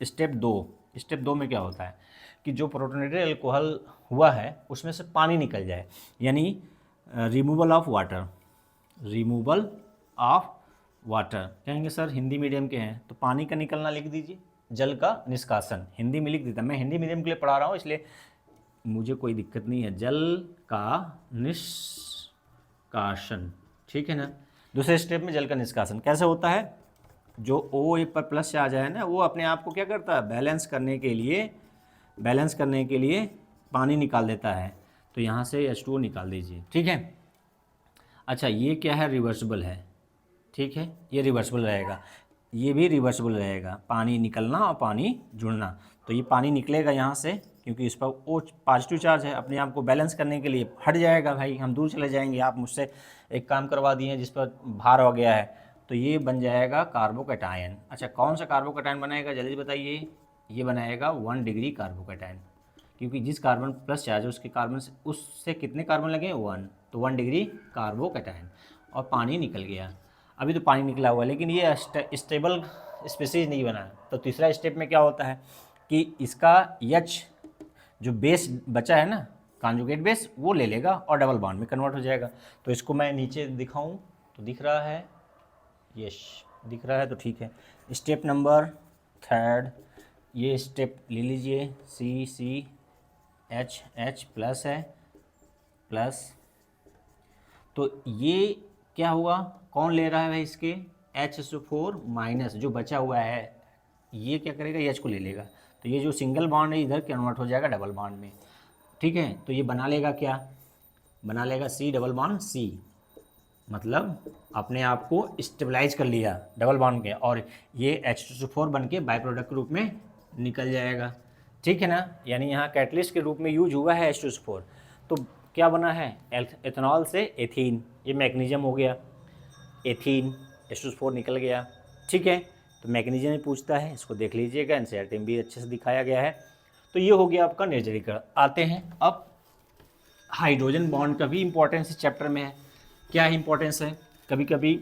Speaker 1: स्टेप दो में क्या होता है कि जो प्रोटोनेटेड एल्कोहल हुआ है उसमें से पानी निकल जाए, यानी रिमूवल ऑफ वाटर। कहेंगे सर हिंदी मीडियम के हैं, तो पानी का निकलना लिख दीजिए, जल का निष्कासन हिंदी में लिख देता। मैं हिंदी मीडियम के लिए पढ़ा रहा हूँ, इसलिए मुझे कोई दिक्कत नहीं है, जल का निष्कासन, ठीक है ना। दूसरे स्टेप में जल का निष्कासन कैसे होता है, जो O पर प्लस आ जाए ना, वो अपने आप को क्या करता है, बैलेंस करने के लिए पानी निकाल देता है। तो यहाँ से H2O निकाल दीजिए, ठीक है। अच्छा, ये क्या है, रिवर्सिबल है, ठीक है, ये रिवर्सिबल रहेगा, ये भी रिवर्सिबल रहेगा, पानी निकलना और पानी जुड़ना। तो ये पानी निकलेगा यहाँ से, क्योंकि इस पर O पॉजिटिव चार्ज है, अपने आप को बैलेंस करने के लिए हट जाएगा भाई, हम दूर चले जाएंगे। आप मुझसे एक काम करवा दिए जिस पर भार हो गया है, तो ये बन जाएगा कार्बोकैटायन। अच्छा, कौन सा कार्बोकैटायन बनाएगा, जल्दी बताइए। ये बनाएगा 1 डिग्री कार्बोकैटायन, क्योंकि जिस कार्बन प्लस चार्ज है उसके कार्बन से, उससे कितने कार्बन लगे, 1, तो 1 डिग्री कार्बोकैटायन, और पानी निकल गया। अभी तो पानी निकला हुआ है, लेकिन ये स्टेबल स्पीसीज नहीं बना। तो तीसरा स्टेप में क्या होता है कि इसका H जो बेस बचा है ना, कॉन्जुगेट बेस, वो ले लेगा और डबल बॉन्ड में कन्वर्ट हो जाएगा। तो इसको मैं नीचे दिखाऊं तो दिख रहा है, यस दिख रहा है, तो ठीक है। स्टेप नंबर 3, ये स्टेप ले लीजिए, CCH प्लस है, प्लस, तो ये क्या हुआ, कौन ले रहा है भाई, इसके HSO4 माइनस जो बचा हुआ है, ये क्या करेगा, H को ले लेगा। तो ये जो सिंगल बॉन्ड है इधर कन्वर्ट हो जाएगा डबल बॉन्ड में, ठीक है। तो ये बना लेगा क्या, बना लेगा C डबल बॉन्ड C, मतलब अपने आप को स्टेबलाइज कर लिया डबल बॉन्ड के, और ये H2SO4 बन के बाई प्रोडक्ट के रूप में निकल जाएगा, ठीक है ना। यानी यहाँ कैटलिस्ट के रूप में यूज हुआ है H2SO4। तो क्या बना है, एथेनॉल से एथीन, ये मैकेनिज्म हो गया, एथीन H2SO4 निकल गया, ठीक है। तो मैकेनिज्म ही पूछता है, इसको देख लीजिएगा, एनसीईआरटी में भी अच्छे से दिखाया गया है। तो ये हो गया आपका निर्जलीकरण। आते हैं अब हाइड्रोजन बॉन्ड का भी इंपॉर्टेंस इस चैप्टर में है। क्या इंपॉर्टेंस है, कभी कभी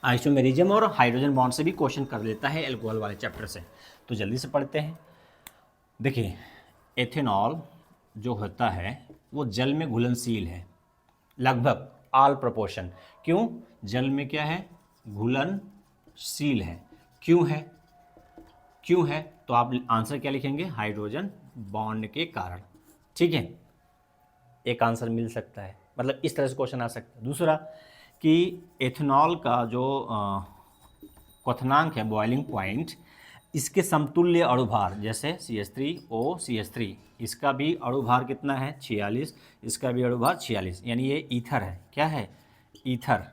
Speaker 1: आइसोमेरिज्म और हाइड्रोजन बॉन्ड से भी क्वेश्चन कर लेता है एल्कोहल वाले चैप्टर से। तो जल्दी से पढ़ते हैं। देखिए, एथेनॉल जो होता है वो जल में घुलनशील है, लगभग ऑल प्रोपोर्शन। क्यों, जल में क्या है, घुलनशील है। क्यों है, तो आप आंसर क्या लिखेंगे, हाइड्रोजन बॉन्ड के कारण, ठीक है। एक आंसर मिल सकता है, मतलब इस तरह से क्वेश्चन आ सकता है। दूसरा कि एथेनॉल का जो क्वथनांक है बॉइलिंग पॉइंट, इसके समतुल्य अणुभार, जैसे CH3O CH3, इसका भी अणुभार कितना है 46, इसका भी अणुभार 46, यानी ये ईथर है। क्या है? Ether,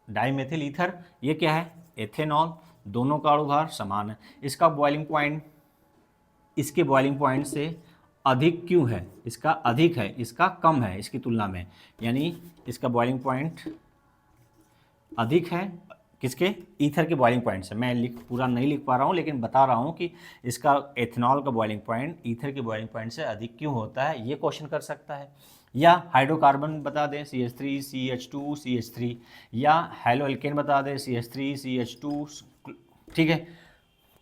Speaker 1: dimethyl ether. ये क्या है? एथेनॉल। दोनों का अणुभार समान है। इसका बॉइलिंग पॉइंट इसके बॉइलिंग पॉइंट से अधिक क्यों है? इसका अधिक है, इसका कम है इसकी तुलना में, यानी इसका बॉइलिंग पॉइंट अधिक है किसके? ईथर के बॉइलिंग पॉइंट से। मैं पूरा नहीं लिख पा रहा हूँ, लेकिन बता रहा हूँ कि इसका एथेनॉल का बॉइलिंग पॉइंट ईथर के बॉइलिंग पॉइंट से अधिक क्यों होता है, ये क्वेश्चन कर सकता है। या हाइड्रोकार्बन बता दें CH3 CH2 CH3, या हेलो एल्केन बता दें CH3 CH2, ठीक है,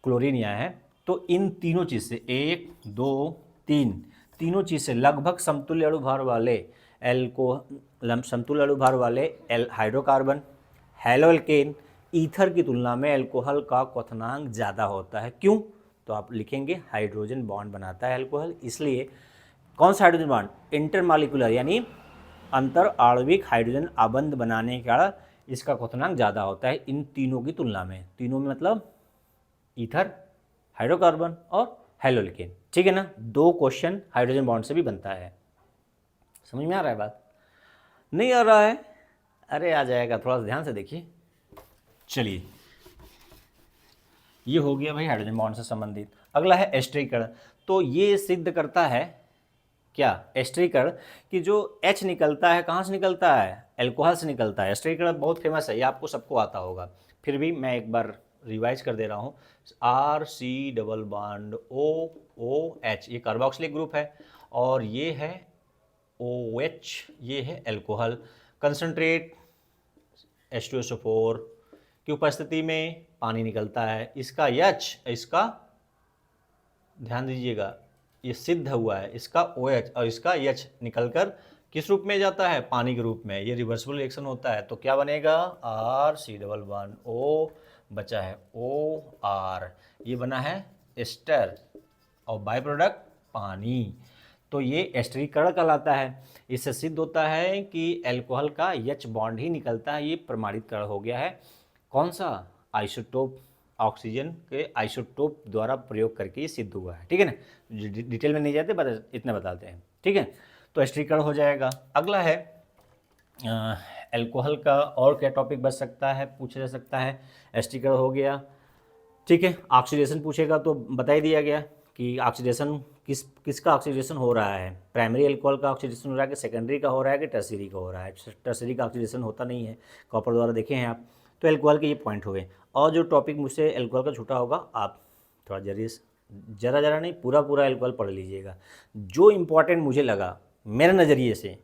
Speaker 1: क्लोरीन यह है। तो इन तीनों चीज़ से 1 2 3 तीनों चीज़ से लगभग समतुल्य अणुभार वाले समतुल्य अणुभार वाले हाइड्रोकार्बन, हेलोएल्केन, ईथर की तुलना में अल्कोहल का क्वथनांक ज़्यादा होता है। क्यों? तो आप लिखेंगे हाइड्रोजन बॉन्ड बनाता है अल्कोहल, इसलिए कौन सा हाइड्रोजन बॉन्ड? इंटरमॉलिक्यूलर, यानी अंतर आणविक हाइड्रोजन आबंध बनाने का इसका क्वथनांक ज़्यादा होता है इन तीनों की तुलना में। तीनों में मतलब ईथर, हाइड्रोकार्बन और हेलोएल्केन, ठीक है ना। 2 क्वेश्चन हाइड्रोजन बॉन्ड से भी बनता है। समझ में आ रहा है बात? नहीं आ रहा है? अरे आ जाएगा, थोड़ा सा ध्यान से देखिए। चलिए, ये हो गया भाई हाइड्रोजन बॉन्ड से संबंधित। अगला है एस्टरीकरण। तो ये सिद्ध करता है क्या? एस्टरीकरण कि जो H निकलता है कहाँ से निकलता है? अल्कोहल से निकलता है। एस्टरीकरण बहुत फेमस है, ये आपको सबको आता होगा, फिर भी मैं एक बार रिवाइज कर दे रहा हूँ। RC डबल बॉन्ड OH, ये कार्बोक्सिलिक ग्रुप है, और ये है OH, ये है अल्कोहल। कंसंट्रेट H2SO4 की उपस्थिति में पानी निकलता है। इसका H, इसका ध्यान दीजिएगा, ये सिद्ध हुआ है, इसका OH और इसका H निकलकर किस रूप में जाता है? पानी के रूप में। ये रिवर्सिबल रिएक्शन होता है, तो क्या बनेगा? RC डबल बॉन्ड O, बचा है OR, ये बना है एस्टर, और बाय प्रोडक्ट पानी। तो ये एस्टरीकरण कहलाता है। इससे सिद्ध होता है कि अल्कोहल का H बॉन्ड ही निकलता है। ये प्रमाणितकरण हो गया है। कौन सा? आइसोटोप, ऑक्सीजन के आइसोटोप द्वारा प्रयोग करके ये सिद्ध हुआ है, ठीक है ना। डिटेल में नहीं जाते, इतना बताते हैं, ठीक है। तो एस्टरीकरण हो जाएगा। अगला है अल्कोहल का और क्या टॉपिक बच सकता है, पूछा जा सकता है। एस्टरीकरण हो गया, ठीक है। ऑक्सीडेशन पूछेगा तो बता ही दिया गया कि ऑक्सीडेशन किसका ऑक्सीडेशन हो रहा है? प्राइमरी अल्कोहल का ऑक्सीडेशन हो रहा है कि सेकेंडरी का हो रहा है कि टर्सरी का हो रहा है? टर्सरी का ऑक्सीडेशन होता नहीं है, कॉपर द्वारा देखे हैं आप। तो अल्कोहल के ये पॉइंट हुए। और जो टॉपिक मुझसे अल्कोहल का छूटा होगा, आप थोड़ा जरा नहीं, पूरा अल्कोहल पढ़ लीजिएगा। जो इम्पोर्टेंट मुझे लगा मेरे नज़रिए से,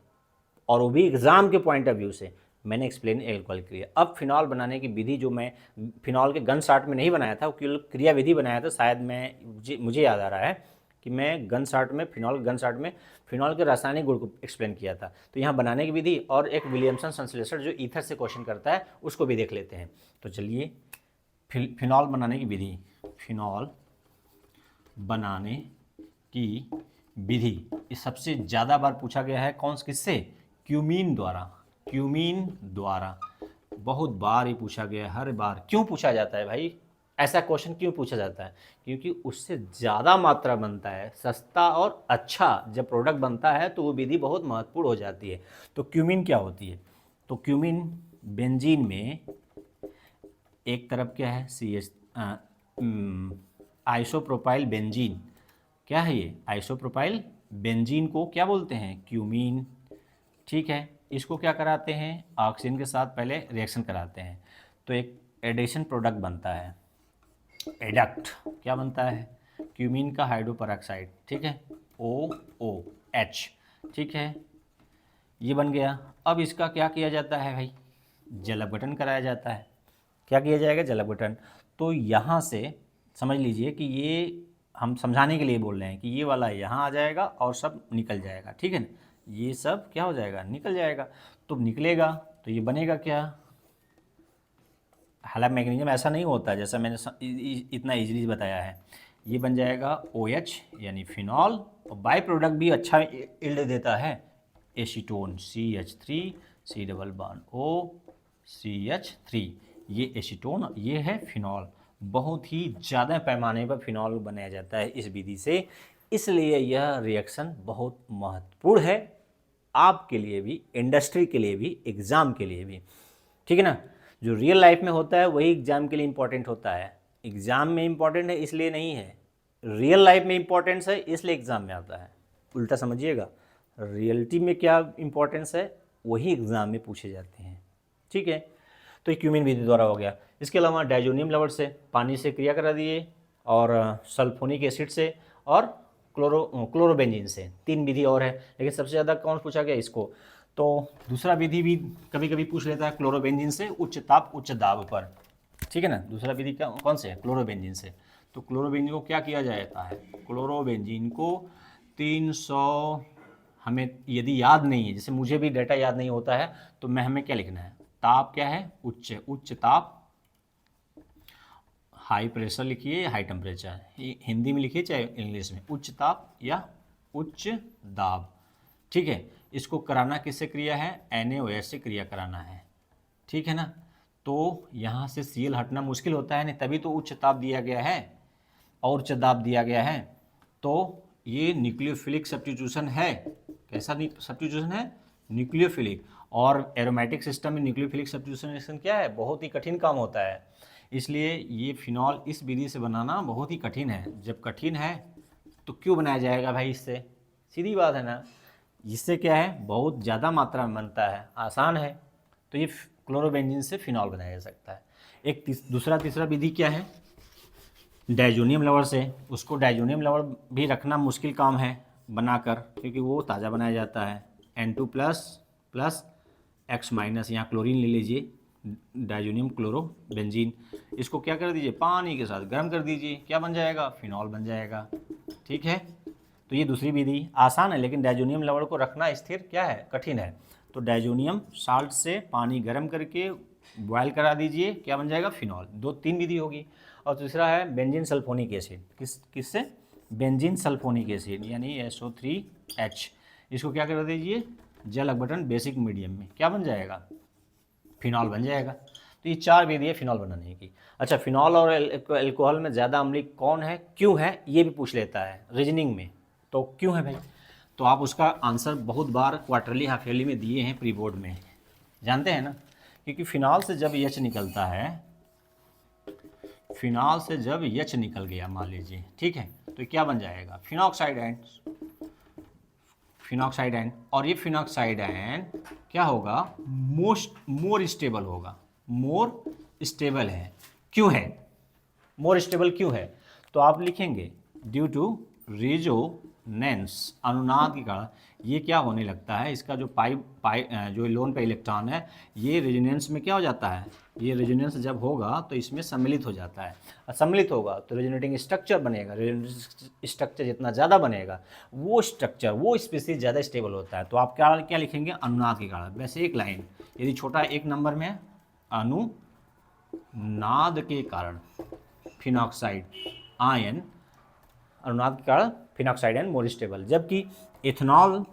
Speaker 1: और वो भी एग्ज़ाम के पॉइंट ऑफ व्यू से, मैंने एक्सप्लेन अल्कोहल किया। अब फिनॉल बनाने की विधि, जो मैं फिनॉल के गन शार्ट में नहीं बनाया था, वो केवल क्रिया विधि बनाया था। शायद मुझे याद आ रहा है कि मैं गन शार्ट में फिनॉल के रासायनिक गुण को एक्सप्लेन किया था। तो यहाँ बनाने की विधि और एक विलियमसन संश्लेषण जो ईथर से क्वेश्चन करता है, उसको भी देख लेते हैं। तो चलिए, फिनॉल बनाने की विधि। फिनॉल बनाने की विधि ये सबसे ज़्यादा बार पूछा गया है। किससे? क्यूमीन द्वारा बहुत बार ही पूछा गया है, हर बार। क्यों पूछा जाता है भाई? ऐसा क्वेश्चन क्यों पूछा जाता है? क्योंकि उससे ज़्यादा मात्रा बनता है, सस्ता और अच्छा जब प्रोडक्ट बनता है तो वो विधि बहुत महत्वपूर्ण हो जाती है। तो क्यूमीन क्या होती है? तो क्यूमीन बेंजीन में एक तरफ क्या है? Isopropyl benzene. क्या है ये? आइसोप्रोपाइल बेंजीन को क्या बोलते हैं? क्यूमीन, ठीक है। इसको क्या कराते हैं? ऑक्सीजन के साथ पहले रिएक्शन कराते हैं, तो एक एडिशन प्रोडक्ट बनता है, एडक्ट। क्या बनता है? क्यूमीन का हाइड्रोपेरोक्साइड, ठीक है, OOH, ठीक है, ये बन गया। अब इसका क्या किया जाता है भाई? जल अपघटन कराया जाता है। क्या किया जाएगा? जल अपघटन। तो यहाँ से समझ लीजिए कि ये हम समझाने के लिए बोल रहे हैं कि ये वाला यहाँ आ जाएगा और सब निकल जाएगा, ठीक है ना। ये सब क्या हो जाएगा? निकल जाएगा। तो निकलेगा तो ये बनेगा क्या? हालांकि मैग्नीशियम ऐसा नहीं होता जैसा मैंने इतना इजीली बताया है। ये बन जाएगा OH यानी फिनॉल, और बाय प्रोडक्ट भी अच्छा इल्ड देता है, acetone CH3 C double bond O CH3, ये एसीटोन, ये है फिनॉल। बहुत ही ज़्यादा पैमाने पर फिनॉल बनाया जाता है इस विधि से, इसलिए यह रिएक्शन बहुत महत्वपूर्ण है आपके लिए भी, इंडस्ट्री के लिए भी, एग्ज़ाम के लिए भी, ठीक है ना। जो रियल लाइफ में होता है वही एग्ज़ाम के लिए इम्पोर्टेंट होता है। एग्ज़ाम में इम्पोर्टेंट है इसलिए नहीं है, रियल लाइफ में इम्पोर्टेंस है इसलिए एग्ज़ाम में आता है। उल्टा समझिएगा, रियलिटी में क्या इम्पोर्टेंस है वही एग्ज़ाम में पूछे जाते हैं, ठीक है। तो क्यूमीन विधि द्वारा हो गया। इसके अलावा डायजोनियम लवण से पानी से क्रिया करा दिए, और सल्फोनिक एसिड से, और क्लोरोबेंजीन से। 3 विधि और है, लेकिन सबसे ज़्यादा कौन पूछा गया इसको। तो दूसरा विधि भी कभी कभी पूछ लेता है क्लोरोबेंजीन से उच्च ताप उच्च दाब पर, ठीक है ना। दूसरा विधि क्या कौन से है, क्लोरोबेंजीन से। तो क्लोरोबेंजीन को क्या किया जाता है, क्लोरोबेंजीन को 300, हमें यदि याद नहीं है, जैसे मुझे भी डाटा याद नहीं होता है, तो मैं हमें क्या लिखना है, ताप क्या है, उच्च, उच्च ताप, हाई प्रेशर लिखिए, हाई टेम्परेचर, हिंदी में लिखिए चाहे इंग्लिश में, उच्च ताप या उच्च दाब, ठीक है। इसको कराना किससे क्रिया है, NaOH से क्रिया कराना है, ठीक है ना। तो यहाँ से Cl हटना मुश्किल होता है, नहीं तभी तो उच्च ताप दिया गया है और उच्च दाब दिया गया है। तो ये न्यूक्लियोफिलिक सब्स्टिट्यूशन है। कैसा सब्स्टिट्यूशन है, न्यूक्लियोफिलिक। और एरोमेटिक सिस्टम में न्यूक्लियोफिलिक सब्स्टिट्यूशन क्या है, बहुत ही कठिन काम होता है, इसलिए ये फिनॉल इस विधि से बनाना बहुत ही कठिन है। जब कठिन है तो क्यों बनाया जाएगा भाई इससे, सीधी बात है ना। इससे क्या है, बहुत ज़्यादा मात्रा में बनता है, आसान है। तो ये क्लोरोबेंजीन से फिनॉल बनाया जा सकता है। एक तीसरा विधि क्या है, डायजोनियम लवण से। उसको डायजोनियम लवण भी रखना मुश्किल काम है बनाकर, क्योंकि वो ताज़ा बनाया जाता है। N2 प्लस X माइनस, यहाँ क्लोरीन ले लीजिए, डायजोनियम क्लोरोबेंजीन। इसको क्या कर दीजिए, पानी के साथ गर्म कर दीजिए, क्या बन जाएगा, फिनॉल बन जाएगा, ठीक है। तो ये दूसरी विधि आसान है, लेकिन डायजोनियम लवण को रखना स्थिर क्या है, कठिन है। तो डायजोनियम साल्ट से पानी गर्म करके बॉयल करा दीजिए, क्या बन जाएगा, फिनॉल। 2-3 विधि होगी। और तीसरा है बेंजीन सल्फोनिक एसिड, किससे, बेंजीन सल्फोनिक एसिड यानी SO3H। इसको क्या कर दीजिए, जल अपघटन बेसिक मीडियम में, क्या बन जाएगा, फिनॉल बन जाएगा। तो ये 4 विधि है फिनॉल बनाने की। अच्छा, फिनॉल और एल्कोहल में ज़्यादा अम्लीय कौन है, क्यों है, ये भी पूछ लेता है रीजनिंग में। तो क्यों है भाई, तो आप उसका आंसर बहुत बार क्वार्टरली हाफ ईयरली में दिए हैं प्री बोर्ड में, जानते हैं ना। क्योंकि फिनॉल से जब H निकलता है, फिनॉल से जब H निकल गया मान लीजिए, ठीक है, तो क्या बन जाएगा, फिनॉक्साइड आयन, फिनॉक्साइड आयन। और ये फिनॉक्साइड आयन क्या होगा, मोर स्टेबल होगा, मोर स्टेबल है। क्यों है, मोर स्टेबल क्यों है, तो आप लिखेंगे ड्यू टू रेजोनेंस, अनुनाद के कारण ये क्या होने लगता है, इसका जो जो लोन पे इलेक्ट्रॉन है, ये रेजोनेंस में क्या हो जाता है, ये रेजोनेंस जब होगा तो इसमें सम्मिलित हो जाता है। सम्मिलित होगा तो रेजोनेटिंग स्ट्रक्चर बनेगा, रेजोनेटिंग स्ट्रक्चर जितना ज़्यादा बनेगा वो स्ट्रक्चर, वो स्पीसीज ज़्यादा स्टेबल होता है। तो आप क्या क्या लिखेंगे, अनुनाद के कारण। वैसे एक लाइन यदि छोटा 1 नंबर में, अनुनाद के कारण फिनॉक्साइड आयन, अनुनाद के कारण फिनॉक्साइड आयन मोर स्टेबल। जबकि इथेनॉल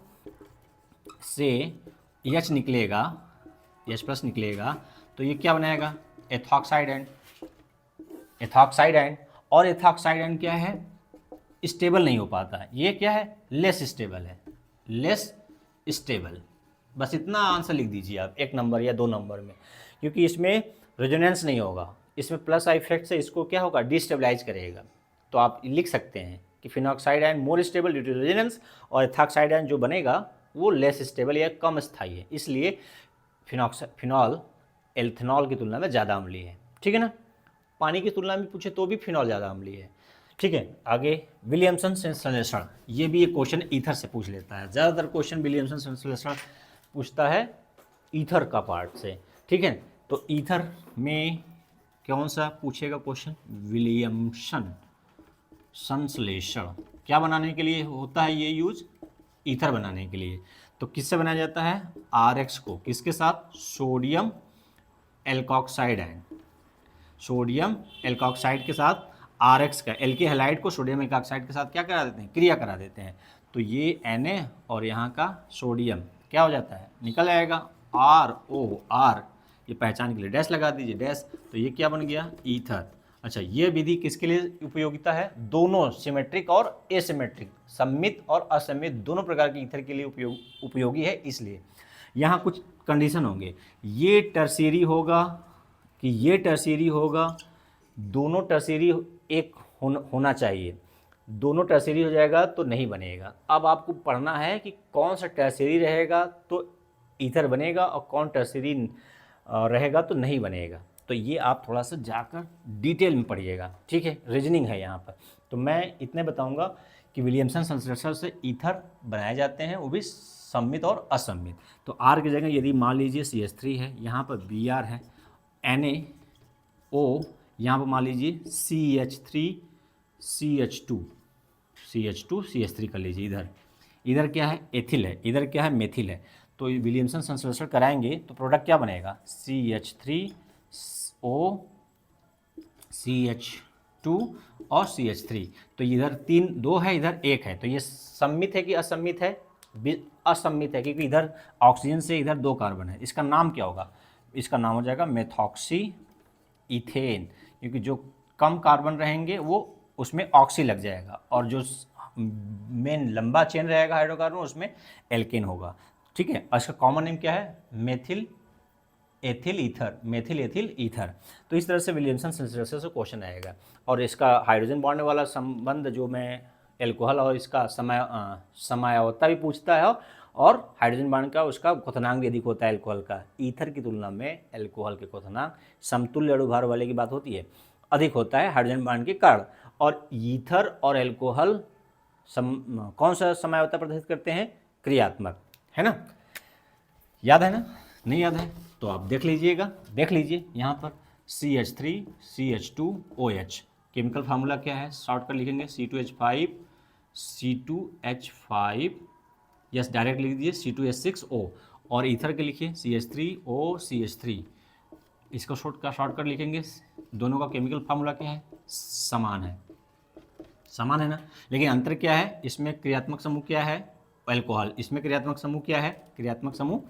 Speaker 1: से H निकलेगा, H+ निकलेगा, तो ये क्या बनाएगा, एथॉक्साइड आयन, एथॉक्साइड आयन। और एथॉक्साइड आयन क्या है, स्टेबल नहीं हो पाता है, ये क्या है, लेस स्टेबल है, लेस स्टेबल। बस इतना आंसर लिख दीजिए आप 1 नंबर या 2 नंबर में, क्योंकि इसमें रेजोनेंस नहीं होगा, इसमें प्लस इफेक्ट से इसको क्या होगा, डिस्टेबलाइज करेगा। तो आप लिख सकते हैं कि phenoxide ion more stable due to resonance, और एथॉक्साइड आयन जो बनेगा वो लेस स्टेबल या कम स्थायी है, इसलिए फिनॉल एल्थेनॉल की तुलना में ज़्यादा अम्लीय है, ठीक है ना। पानी की तुलना में पूछे तो भी फिनॉल ज़्यादा अम्लीय है, ठीक है। आगे विलियमसन संश्लेषण, ये भी एक क्वेश्चन ईथर से पूछ लेता है, ज़्यादातर क्वेश्चन विलियमसन संश्लेषण पूछता है ईथर का पार्ट से, ठीक है। तो ईथर में कौन सा पूछेगा क्वेश्चन, विलियमसन संश्लेषण क्या बनाने के लिए होता है ये यूज, ईथर बनाने के लिए। तो किससे बनाया जाता है, RX को किसके साथ, sodium alkoxide ion, sodium alkoxide के साथ RX का, एल्की हैलाइड को सोडियम एल्कोक्साइड के साथ क्या करा देते हैं, क्रिया करा देते हैं। तो ये Na और यहाँ का सोडियम क्या हो जाता है, निकल आएगा ROR, ये पहचान के लिए डैश लगा दीजिए, डैश, तो ये क्या बन गया, ईथर। अच्छा, ये विधि किसके लिए उपयोगिता है, दोनों सिमेट्रिक और एसिमेट्रिक, सममित और असममित दोनों प्रकार के ईथर के लिए उपयोगी है। इसलिए यहाँ कुछ कंडीशन होंगे, ये टर्शियरी होगा कि ये टर्शियरी होगा, दोनों टर्शियरी एक होना चाहिए, दोनों टर्शियरी हो जाएगा तो नहीं बनेगा। अब आपको पढ़ना है कि कौन सा टर्शियरी रहेगा तो ईथर बनेगा और कौन टर्शियरी रहेगा तो नहीं बनेगा। तो ये आप थोड़ा सा जाकर डिटेल में पढ़िएगा, ठीक है, रीजनिंग है यहाँ पर। तो मैं इतने बताऊँगा कि विलियमसन संश्लेषण से ईथर बनाए जाते हैं, वो भी सममित और असममित। तो आर की जगह यदि मान लीजिए CH3 है, यहाँ पर Br है, NaO, यहाँ पर मान लीजिए CH3 CH2 CH3 कर लीजिए। इधर क्या है, एथिल है, इधर क्या है, मेथिल है। तो विलियमसन संश्लेषण कराएंगे तो प्रोडक्ट क्या बनेगा, CH3O CH2 और CH3। तो इधर 2 है, इधर 1 है, तो ये सममित है कि असममित है, असममित है, क्योंकि इधर ऑक्सीजन से इधर 2 कार्बन है। इसका नाम क्या होगा, इसका नाम हो जाएगा मेथॉक्सी इथेन, क्योंकि जो कम कार्बन रहेंगे वो उसमें ऑक्सी लग जाएगा और जो मेन लंबा चेन रहेगा हाइड्रोकार्बन उसमें एल्केन होगा, ठीक है। और इसका कॉमन नेम क्या है, methyl ethyl ether, methyl ethyl ether. तो इस तरह से विलियमसन संश्लेषण से क्वेश्चन आएगा। और इसका हाइड्रोजन बॉन्ड वाला संबंध जो मैं एल्कोहल और इसका समयावता भी पूछता है, और हाइड्रोजन बॉन्ड का उसका क्वथनांक भी अधिक होता है एल्कोहल का। ईथर की तुलना में एल्कोहल के क्वथनांक समतुल्य अणुभार वाले की बात होती है, अधिक होता है हाइड्रोजन बॉन्ड के कारण। और ईथर और एल्कोहल कौन सा समयावता प्रदर्शित करते हैं, क्रियात्मक, है ना, याद है ना, नहीं याद है तो आप देख लीजिएगा, देख लीजिए यहाँ पर CH3 CH2OH, केमिकल फार्मूला क्या है, शॉर्टकट लिखेंगे C2H5 C2H5, यस डायरेक्ट लिख दीजिए C2H6O, और ईथर के लिखिए CH3O CH3, इसका शॉर्टकट लिखेंगे। दोनों का केमिकल फार्मूला क्या है, समान है, समान है ना, लेकिन अंतर क्या है, इसमें क्रियात्मक समूह क्या है, एल्कोहल, इसमें क्रियात्मक समूह क्या है, क्रियात्मक समूह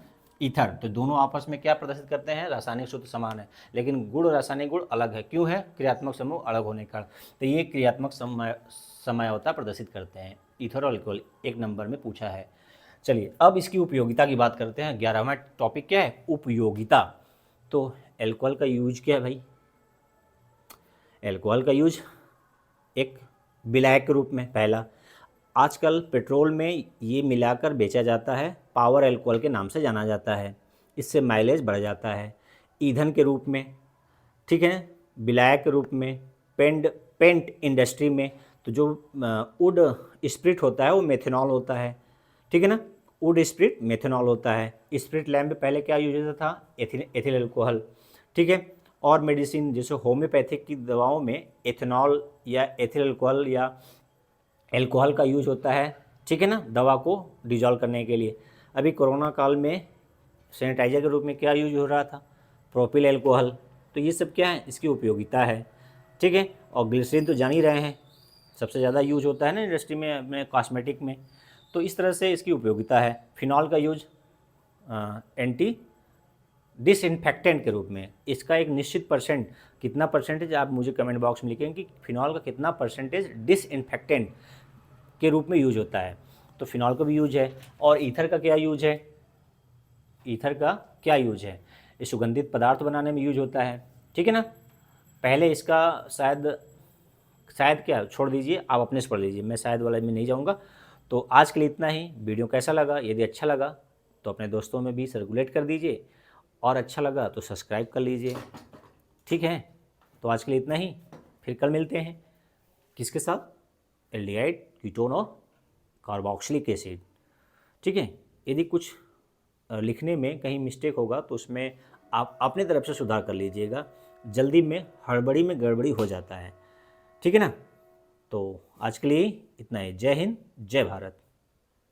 Speaker 1: ईथर। तो दोनों आपस में क्या प्रदर्शित करते हैं, रासायनिक सूत्र समान है, लेकिन गुण रासायनिक गुण अलग है। क्यों है, क्रियात्मक समूह अलग होने का। तो ये क्रियात्मक समयावता प्रदर्शित करते हैं, ईथर और एल्कोहल 1 नंबर में पूछा है। चलिए अब इसकी उपयोगिता की बात करते हैं। 11वां टॉपिक क्या है, उपयोगिता। तो एल्कोहल का यूज क्या है भाई, एल्कोहल का यूज एक विलायक के रूप में, पहला, आजकल पेट्रोल में ये मिलाकर बेचा जाता है, पावर एल्कोहल के नाम से जाना जाता है, इससे माइलेज बढ़ जाता है। ईंधन के रूप में, ठीक है, विलायक के रूप में, पेंट इंडस्ट्री में, तो जो वुड स्प्रिट होता है वो मेथनॉल होता है, ठीक है ना, वुड स्प्रिट मेथनॉल होता है। स्प्रिट लैम्प में पहले क्या यूज होता था, एथिल एल्कोहल, ठीक है। और मेडिसिन जैसे होम्योपैथिक की दवाओं में एथेनॉल या एथिल एल्कोहल या एल्कोहल का यूज होता है, ठीक है ना, दवा को डिजॉल्व करने के लिए। अभी कोरोना काल में सैनिटाइजर के रूप में क्या यूज हो रहा था, प्रोपिल एल्कोहल। तो ये सब क्या है, इसकी उपयोगिता है, ठीक है। और ग्लिसरीन तो जान ही रहे हैं, सबसे ज़्यादा यूज होता है ना इंडस्ट्री में, अपने कॉस्मेटिक में। तो इस तरह से इसकी उपयोगिता है। फिनॉल का यूज एंटी डिसइंफेक्टेंट के रूप में, इसका एक निश्चित परसेंट, कितना परसेंटेज आप मुझे कमेंट बॉक्स में लिखेंगे कि फिनॉल का कितना परसेंटेज डिसइंफेक्टेंट के रूप में यूज होता है। तो फिनॉल का भी यूज है। और ईथर का क्या यूज है, ईथर का क्या यूज है, ये सुगंधित पदार्थ बनाने में यूज होता है, ठीक है ना। पहले इसका शायद क्या, छोड़ दीजिए, आप अपने से पढ़ लीजिए, मैं शायद वाला में नहीं जाऊँगा। तो आज के लिए इतना ही। वीडियो कैसा लगा, यदि अच्छा लगा तो अपने दोस्तों में भी सर्कुलेट कर दीजिए, और अच्छा लगा तो सब्सक्राइब कर लीजिए, ठीक है। तो आज के लिए इतना ही, फिर कल मिलते हैं, किसके साथ, एल्डिहाइड कीटोन और कार्बोक्सिलिक एसिड, ठीक है। यदि कुछ लिखने में कहीं मिस्टेक होगा तो उसमें आप अपने तरफ से सुधार कर लीजिएगा, जल्दी में हड़बड़ी में गड़बड़ी हो जाता है, ठीक है ना। तो आज के लिए इतना ही। जय हिंद, जय भारत।